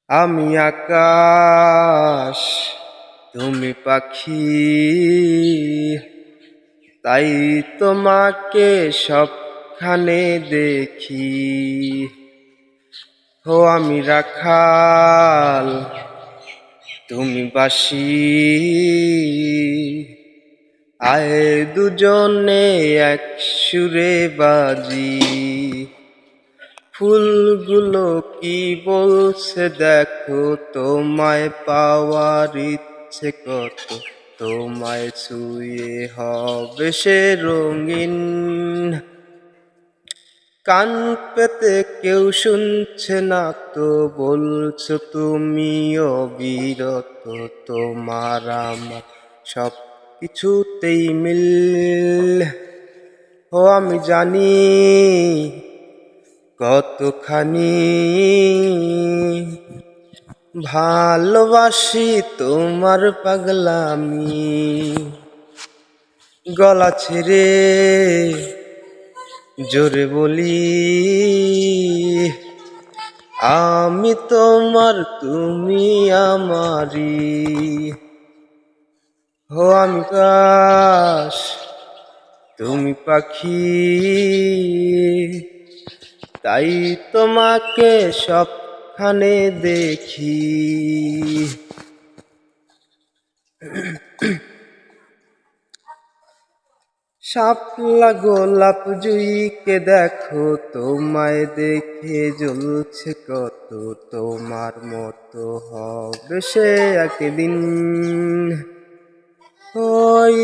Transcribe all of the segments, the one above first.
আমি আকাশ, তুমি পাখি, তাই তোমাকে সবখানে দেখি। ও আমি রাখাল, তুমি বাঁশি, আয় দুজনে এক সুরে বাজি। ফুলগুলো কি বলছে দেখো, তোমায় পাওয়ার ইচ্ছে কত, তোমায় ছুঁয়ে হবে সে রঙিন। কান পেতে কেউ শুনছে না তো, বলছো তুমি অবিরত, তোমার আমার সব কিছুতেই মিল। ও আমি জানি কতখানি ভালোবাসি তোমার পাগলামি। গলা ছেড়ে জোরে বলি, আমি তোমার, তুমি আমারি। ও আমি আকাশ, তুমি পাখি, তাই তোমাকে সবখানে দেখি। শাপলা গোলাপ জুঁইকে দেখো, তোমায় দেখে জ্বলছে কত, তোমার মতো হবে সে একদিন। ও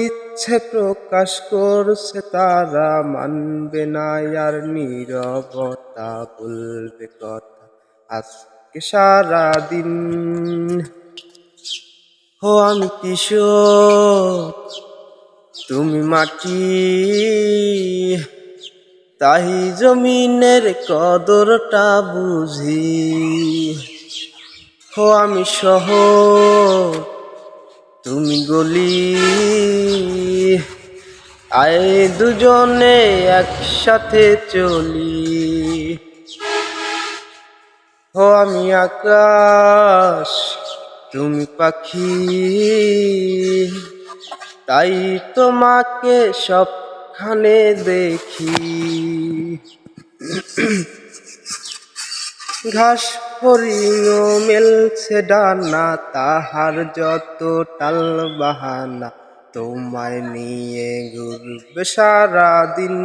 ইচ্ছে প্রকাশ করছে তারা, মানবে না আর নীরবতা, বলবে কথা আজকে সারাদিন। ও আমি কিশোর, তুমি মাটি, তাই জমিনের কদরটা বুঝি। ও আমি শহর, তুমি গলি, আয় দুজনে একসাথে চলি। ও আমি আকাশ, তুমি পাখি, তাই তোমাকে সবখানে দেখি। ঘাস হরিণও মেলছে ডানা, তাহার যত টাল বাহানা, তোমায় নিয়ে ঘুরবে সারাদিন।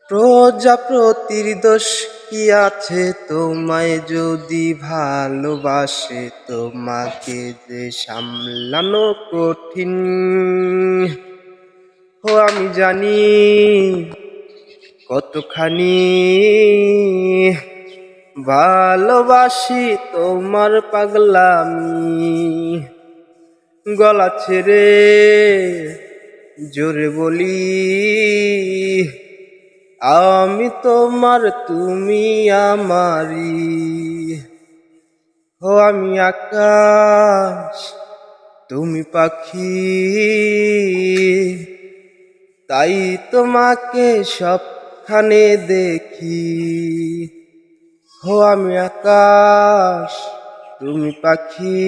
প্রজাপতির দোষ কি আছে, তোমায় যদি ভালোবাসে, তোমাকে যে সামলানো কঠিন। ও আমি জানি কতখানি ভালোবাসি তোমার পাগলামি। গলা ছেড়ে জোরে বলি, আমি তোমার, তুমি আমারি। ও আমি আকাশ, তুমি পাখি, তাই তোমাকে সবখানে দেখি। ও আমি আকাশ, তুমি পাখি,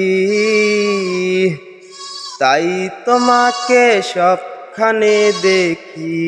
তাই তোমাকে সবখানে দেখি।